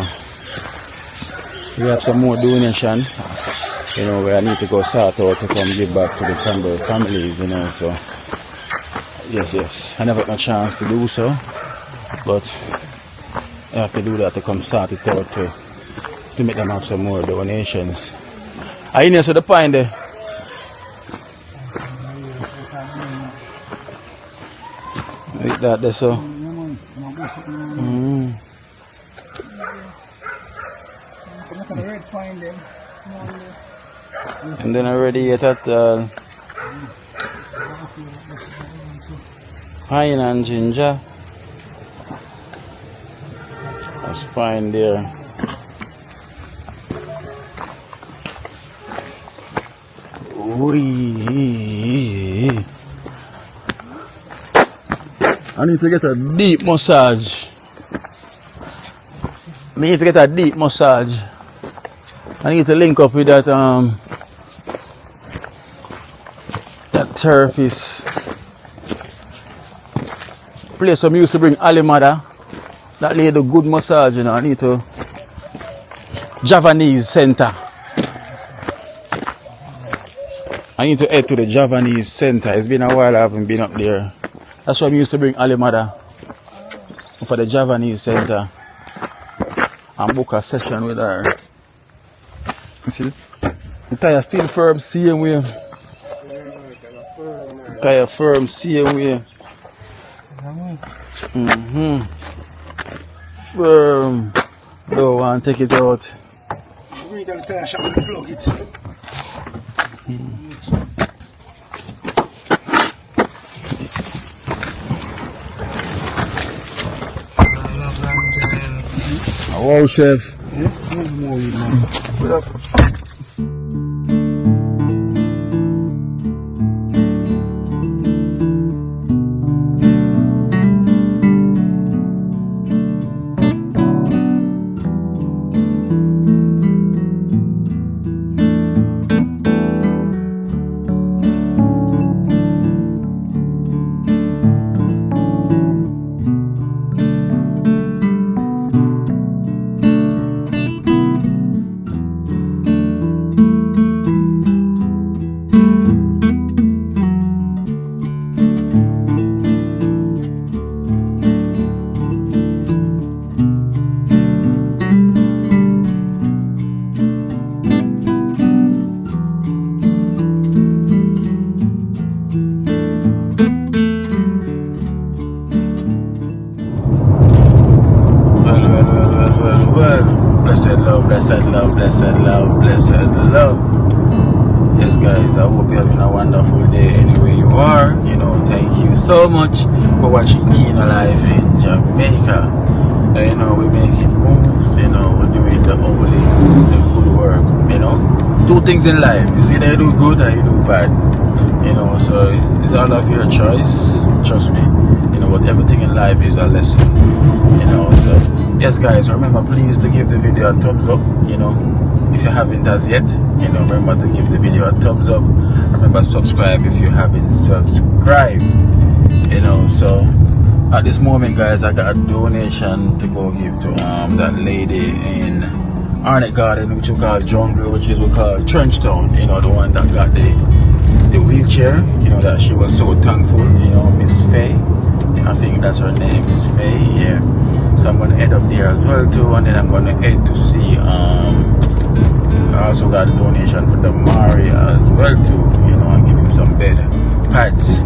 we have some more donation, you know, where I need to go sort out to come give back to the Cranberry families, you know. So yes, I never got a chance to do so, but I have to do that to come sort it out to make them have some more donations. Are you near to the pine there? Like that there, so. And then already get at pine and ginger. A spine there. I need to get a deep massage. I need to get a deep massage. I need to link up with that therapist place where I used to bring Ali Mother. That lady do good massage, you know. I need to Javanese center. I need to head to the Javanese center. It's been a while I haven't been up there. That's why I used to bring Ali Mother for the Javanese center and book a session with her. You see, the tire still firm, same way. Tire firm, same way. Firm. Don't want to take it out. We got the tire shop and plug it. Wow, chef. Blessed love. Yes guys, I hope you're having a wonderful day anywhere you are. You know, thank you so much for watching Kino Life in Jamaica. You know, we're making moves, you know, we're doing the good work, you know. Two things in life, is either you do good or you do bad. You know, so it's all of your choice, trust me. You know, but everything in life is a lesson, you know. So yes guys, remember please to give the video a thumbs up, you know, if you haven't as yet, you know, remember to give the video a thumbs up. Remember subscribe if you haven't subscribed, you know. So at this moment guys, I got a donation to go give to that lady in Arnett Garden, which we call Jungle, which is we call Trenchtown, you know, the one that got the wheelchair, you know, that she was so thankful, you know, Miss Faye, I think that's her name, Miss Faye, yeah. So I'm gonna head up there as well too, and then I'm gonna head to see I also got a donation for the Mari as well too, you know, and give him some bed pads.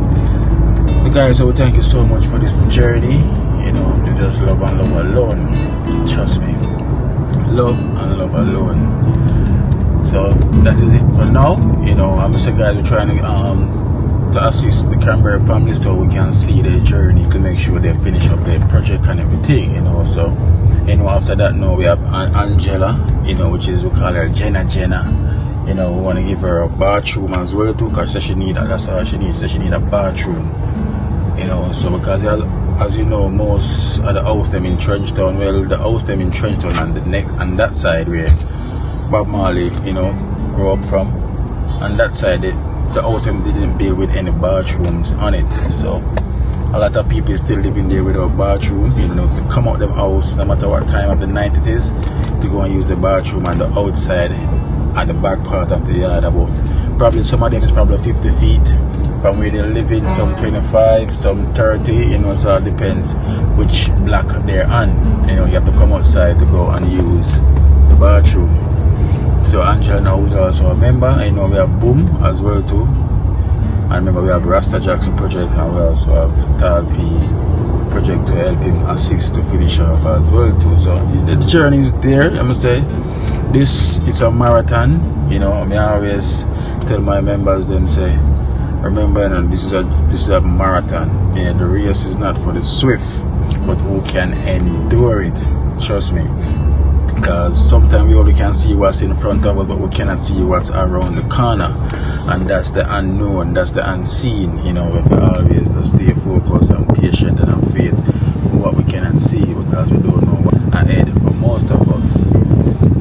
So guys, so thank you so much for this journey, you know, to just love and love alone. Trust me, it's love and love alone. So that is it for now, you know. I'm just guys, we're trying to assist the Cranberry family so we can see their journey to make sure they finish up their project and everything, you know. So you know, after that now we have Angela, you know, which is we call her Jenna, you know. We want to give her a bathroom as well too, because she need that's all she needs. So she need a bathroom, you know. So because as you know, most of the house them in Trenchtown, well, the house them in Trenchtown and the next and that side where Bob Marley, you know, grew up from, and that side the house them didn't build with any bathrooms on it. So a lot of people still living there without bathroom, you know, to come out them house no matter what time of the night it is, to go and use the bathroom on the outside at the back part of the yard. About probably some of them is probably 50 feet from where they're living, some 25, some 30, you know. So it depends which block they're on, you know. You have to come outside to go and use the bathroom. So Angela now is also a member. I know we have Boom as well too, and remember we have Rasta Jackson project, and we also have Talpi project to help him assist to finish off as well too. So the journey is there. I must say this, it's a marathon, you know. I always tell my members, them say, remember, you know, this is a marathon. Yeah, the race is not for the swift, but who can endure it. Trust me. Because sometimes we only can see what's in front of us, but we cannot see what's around the corner, and that's the unknown, that's the unseen, you know. We have to always stay focused and patient and have faith for what we cannot see, because we don't know what ahead for most of us,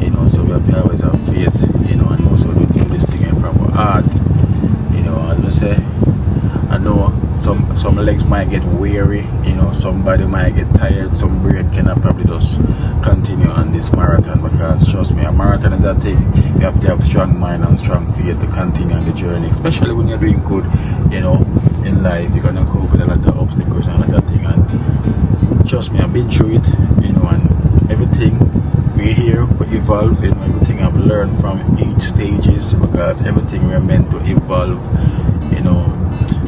you know. So we have to always have faith, you know, and also do this thing from our heart, you know. As I say, I know some legs might get weary, you know, somebody might get tired, some brain cannot probably just continue on this marathon, because trust me, a marathon is a thing. You have to have strong mind and strong faith to continue on the journey, especially when you're doing good, you know, in life. You're gonna cope with a lot of obstacles and a lot of things, and trust me, I've been through it, you know. And everything we're here to evolve, you know, everything I've learned from each stages, because everything we're meant to evolve, you know.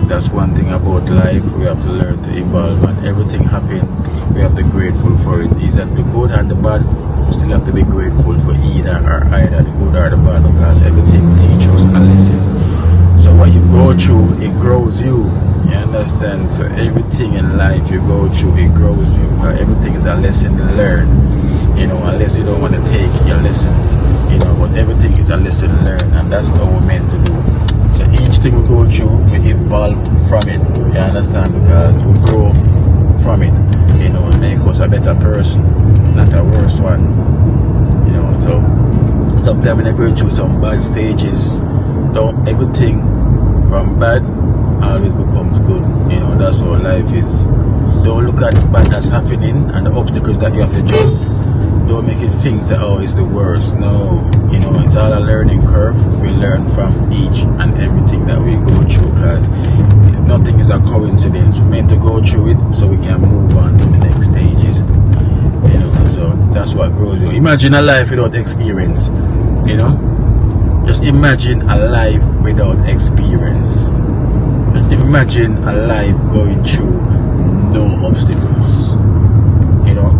That's one thing about life, we have to learn to evolve, and everything happen, we have to be grateful for it. Is that the good and the bad, we still have to be grateful for either the good or the bad, because everything teaches us a lesson. So what you go through, it grows you, you understand? So everything in life you go through, it grows you, because everything is a lesson to learn, you know, unless you don't want to take your lessons, you know. But everything is a lesson to learn, and that's what we're meant to do. So each thing we go through, we evolve from it, you understand? Because we grow from it, you know, and make us a better person, not a worse one, you know. So sometimes when you're going through some bad stages, don't everything from bad always becomes good, you know. That's how life is. Don't look at the bad that's happening and the obstacles that you have to jump. Don't make it think that, oh, it's the worst. No, you know, it's all a learning curve. We learn from each and everything that we go through, because nothing is a coincidence. We're meant to go through it so we can move on to the next stages, you know. So that's what grows you. Imagine a life without experience, you know. Just imagine a life without experience. Just imagine a life going through no obstacles, you know,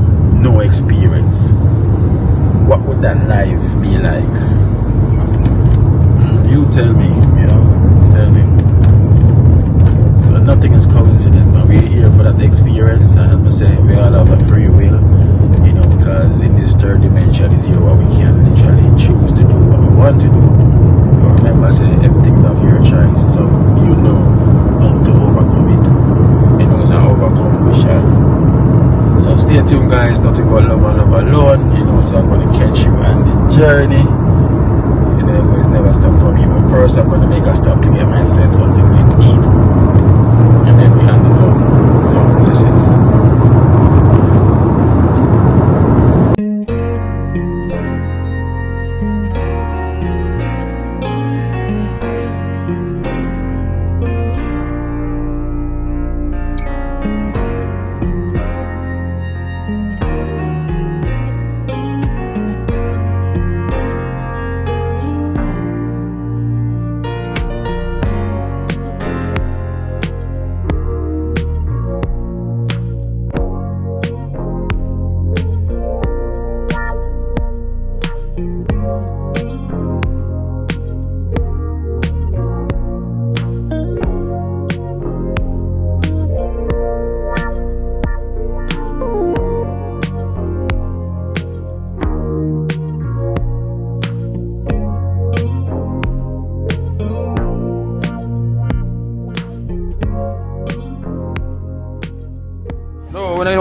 no experience. What would that life be like? You tell me, you know, tell me. So nothing is coincidence, but we're here for that experience, and I'm gonna say we all have a free will, you know, because in this third dimension is here where we can literally choose to do what we want to do. But remember, say everything's of your choice, so you know how to overcome it. You know, it's an overcome, we journey. You know, it's never stop for me. But first, I'm gonna make a stop to get myself something to eat, and then we hand it home. So blessings.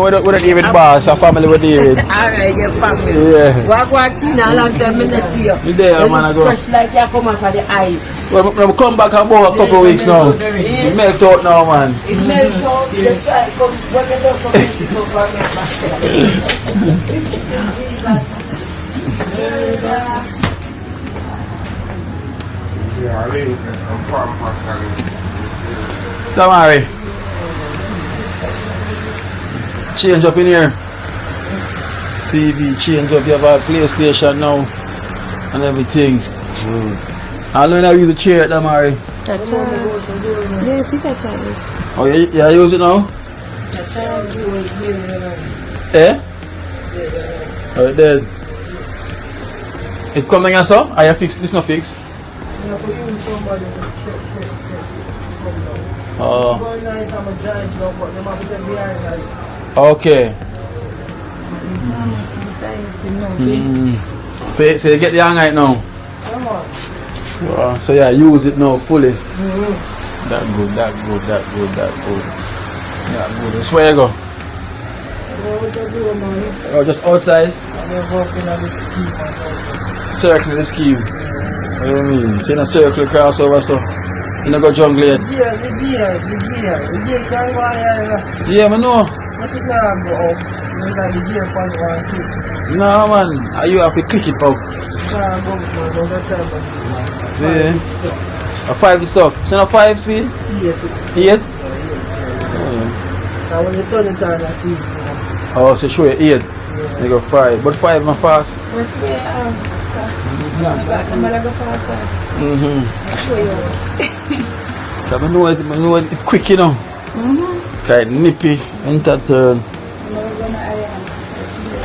What are David boss? A family with David. Alright, your family. Yeah. Walk in a long time, I see you. You there, man? I go. Fresh like you come out for the ice. Well, I'm come back about a couple of weeks now. It melts out now, man. It melts out, you try to come, when you don't come, you come back. Don't worry. Change up in here. TV change up. You have a PlayStation now and everything. How long have you use the chair at Damari? That charge. Yeah, see that charge. Oh, yeah, use it now? Eh? Oh, it did. It coming as so? Are you fixed? This not fixed? Oh. Okay. So you get the hang right now? So yeah, use it now fully. That good. Yeah, good. So where you go? Oh, just outside? Circle the scheme. What do you mean? So in a circle across over so? You don't go jungle yet? The gear can't go higher. Yeah, I know. But it can't go up. You got the gear point one click. No man, you have to click it up. Can't go for the time. Yeah. A 5 is stuck. So not 5 speed? 8. 8? Now when you turn it on, I see it. Oh, so show you 8. You go 5. But 5 not fast. I know it quick, you know. Kind of nippy, enter turn.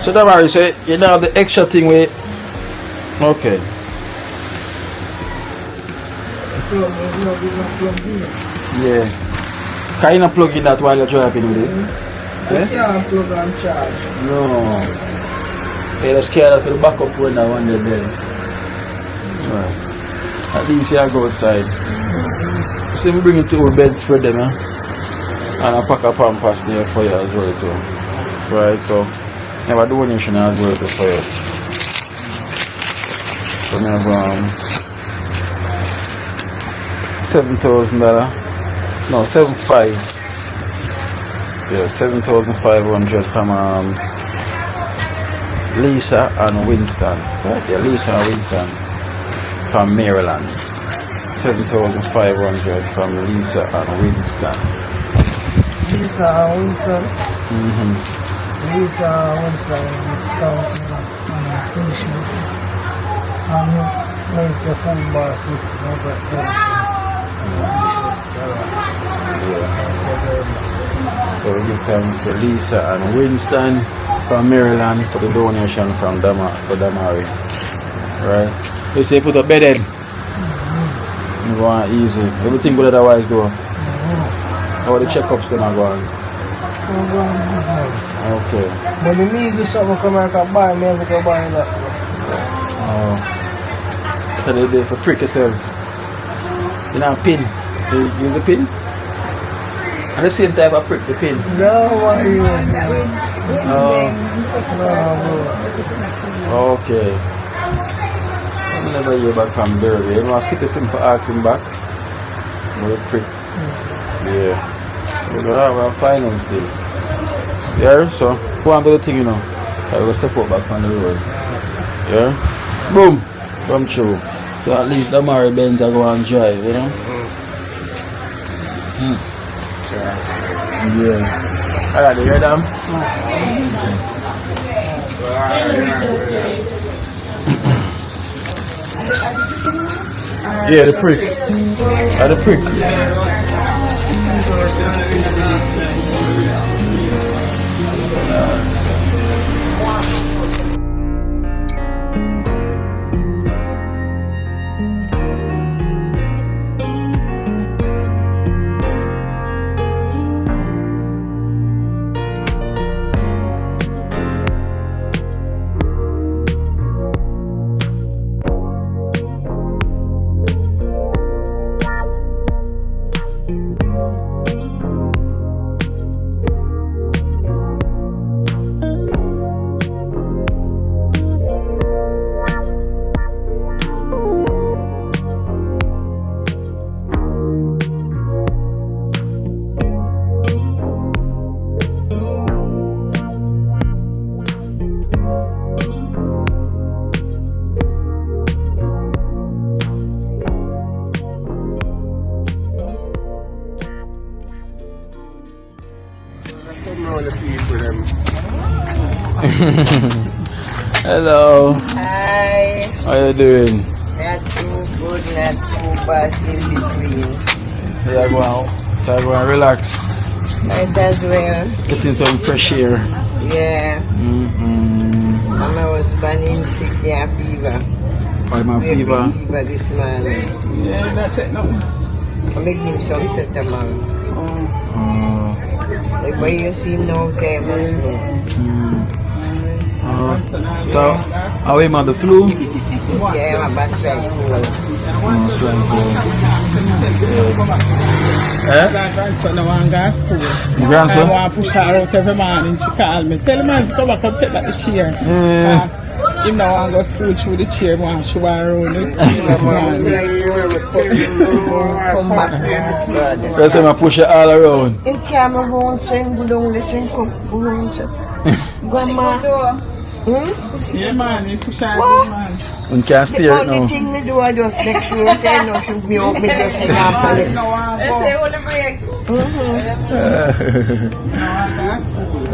So don't worry, so you know the extra thing with. Okay. Yeah. Can you not plug in that while you're driving with it? You can't plug and charge. No. Yeah, just carry that for the backup phone that one there. Right. At least you go outside. So we bring it to our bedspread them, and a pack of pampers there for you as well too. Right, so never donation as well too for you. So we have $7,000. No, 7,500. Yeah, 7,500 from Lisa and Winston. Right, yeah, Lisa and Winston from Maryland. 7,500 from Lisa and Winston. Lisa and Winston. Lisa and Winston. 1,000. Make your phone bar sick. So we give thanks to Lisa and Winston from Maryland for the donation from Damari. Right? You say put a bed in. You go on easy. Everything good otherwise though. How are the checkups then are going? Okay. But the need do something come and can buy me, I can buy that. Oh. What are they do for prick yourself? You know a pin? You use a pin? At the same time I prick the pin. No, why you Oh. Okay. I never hear back from Derby. You know, I skip this thing for asking back. What a prick. Yeah. We're gonna have our final still. Yeah, so go on to the thing, you know. I will step up back on the road. Yeah? Boom! Come through. So at least the Mari Benz are going to drive, you know? Yeah. Alright, you hear them? Yeah, the prick. The prick. Hello. Hi. How you doing? Not too good, not too bad in between. Yeah, go on relax. Might as well. Getting some fresh air. Yeah. And I was burning sick, yeah, fever. Why my fever? Fever this morning. Yeah, that's it, no. I'm making him some tomorrow. Like why you see no time, So, how are you, man? The flu? yeah, my back side cold. Eh? Grandson, I want to go to school. Grandson? I want to push her out every morning. She call me. Tell him to come back and take back the chair. You know, I want to go to school through the chair. I want to show her around it. Come back to this First time I push it all around. in camera won't sing, we don't listen, come, Grandma. Yeah, man, you push her What? man. You can't The steer it only now. thing me do, I just make sure I say no, should be up, me just sing off on it. No, I want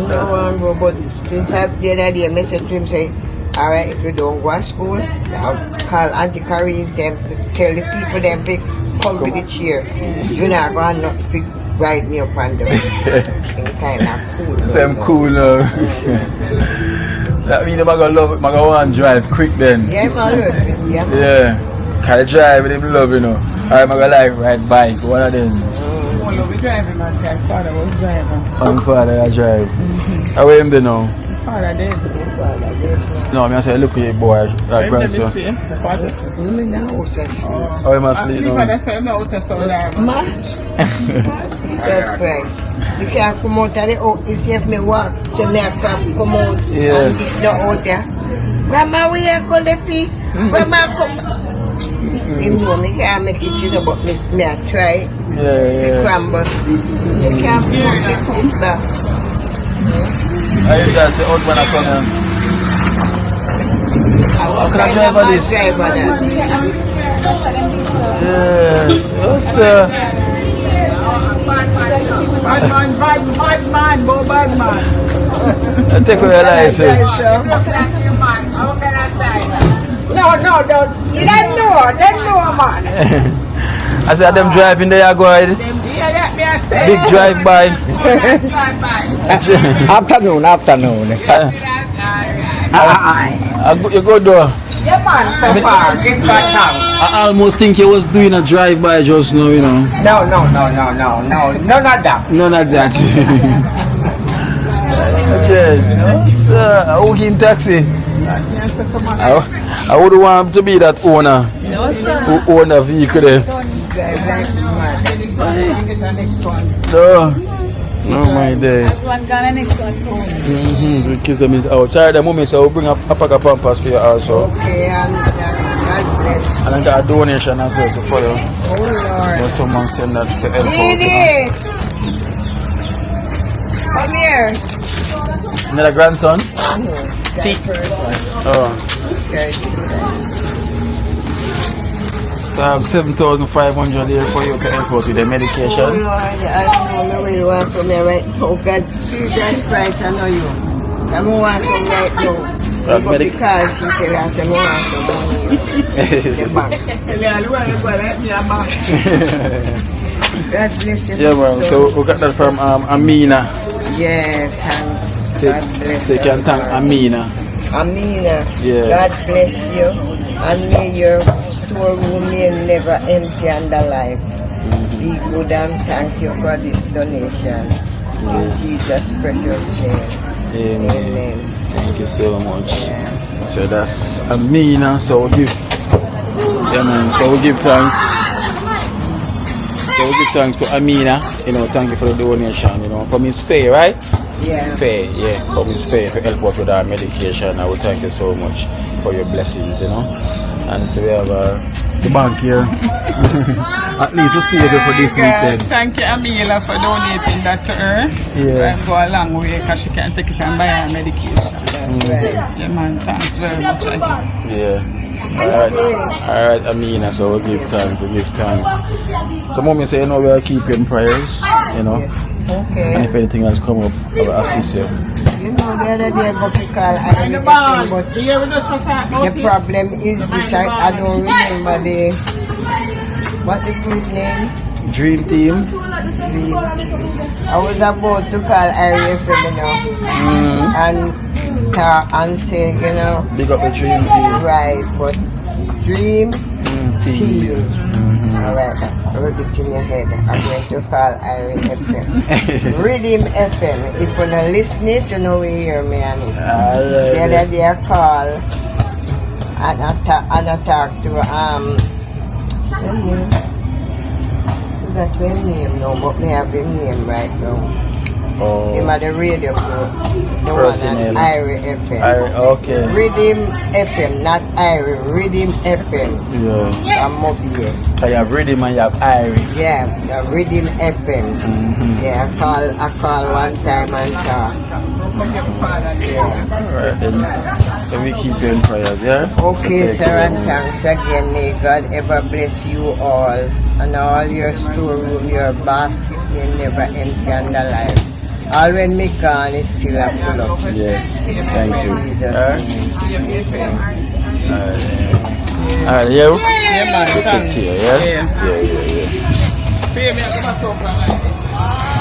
No one go, but since the other day, I message him say, alright, if you don't go to school, I'll call Auntie Carrie them to tell the people them to come with the chair. You're not going to ride me up on them. Kind of cool. Same cool now. That means I'm gonna love it, I'm gonna want to drive quick then. Yeah, man. Yeah. Yeah. Can I drive with him love, you know? I'm gonna like ride bike, one of them. to be driving, my father was driving. My father I drive. How are him there now? Father did. No, I say look at your boy, that grandson. How am I sleep now? That's right. You can't come out of the house, you see if me walk to me come out Yeah. and it's not out there. Grandma, we are going to pee. Grandma, come. You know, me can't make it, you know, but me I try the crumble. You can't come out the back. I just say out when I come in. How can I drive on this? Yeah. Yes, sir. Bad man, go bad man. I take away your license. No, don't. You don't know, man. I said them driving there, go ahead. Big drive by. Afternoon. You go door. Yeah, man, so far. Get back now. I almost think you was doing a drive by just now, you know. No. None of that. None of that. Cheers. No, sir. I will give him taxi. I would want to be that owner. No, sir. Who own a vehicle there. So, no my days. That's one gone and next one home. The kids them is out. Sorry, the moment so I will bring a pack of pampers for you also. Okay, God bless. And I got a donation as well to follow. Oh Lord. There's someone send that to help out. Didi! Come here. Another grandson? Oh. Okay. So I have 7,500 here for you to help out with the Oh medication. Lord, I don't know where you want from me right now. God, Jesus Christ, I know you. I don't want some right now. Because she said I said, I want some money in the bank. God bless you. Yeah, man. So we got that from Amina. Yes, and God bless So you can thank Amina. Amina, Yeah. God bless you, and may your storeroom never empty and alive. Be good and thank you for this donation. In Jesus' precious name. Amen. Amen. Thank you so much. Yeah. So that's Amina. So we give, yeah, man. So we give thanks. So we give thanks to Amina. You know, thank you for the donation. You know, from Miss Faye, right? Yeah. Faye, yeah, from Miss Faye to help out with our medication. I would thank you so much for your blessings. You know, and so we have the bank here. At least we see you for this week then. Thank you, Amila, for donating that to her. Yeah. Go a long way because she can't take it and buy her medication. Yeah, man, thanks very much again. Yeah. Alright, Amina, so we'll give thanks. So mommy say, you know, we'll keep you in prayers, you know. Okay. And if anything else come up, I will assist you. You know, the other day, but the problem is which I don't remember what's the group name? Dream Team. Dream Team. I was about to call Area FM, you know, and say, you know, Big up the Dream Team. right, but Dream Team. Mm-hmm. Alright, rub it in your head. I'm going to call Area FM. Rhythm FM. If you're not listening, you know we hear me on it. The other day I call and I talk to that's his name now, but me have his name right now. Oh. Him at the radio group. The Personnel. one at Irie FM. Okay. Rhythm FM, not Irie. Rhythm FM. Yeah. I'm Mobile. So you have Rhythm and you have Irie. Yeah, the Rhythm FM. Yeah, I call one time and talk. Yeah. Alright then. So we keep you in prayers, yeah? Okay, So take sir, care. and thanks again. May God ever bless you all and all your storeroom, your basket may never empty and alive. All when me gone is still a full up. Yes, thank you. Jesus. Alright, you? Yeah, man, Take thanks. care, yeah?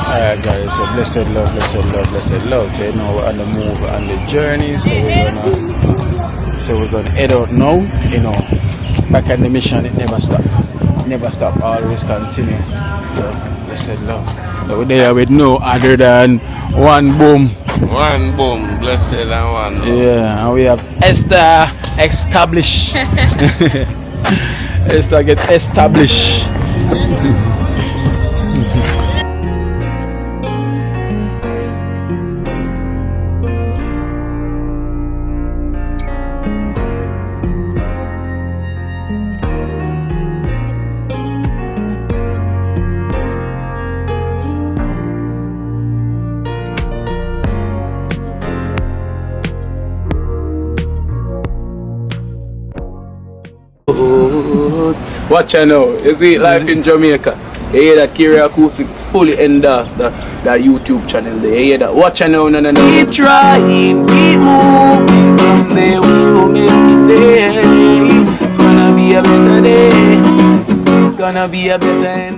Alright guys, so blessed love. So you know we're on the move, on the journey, so we're gonna head out now, you know. Back on the mission, it never stop. Always continue. So blessed love. So we're there with no other than one boom. One boom, blessed and one. Yeah, and we have Esther established. Esther get established. Watch out now, you see life in Jamaica. You hear that Kiri Acoustics fully endorsed that YouTube channel there. You hear that? Watch out now, no. Keep trying, keep moving. Someday we will make it there. It's gonna be a better day. Gonna be a better end.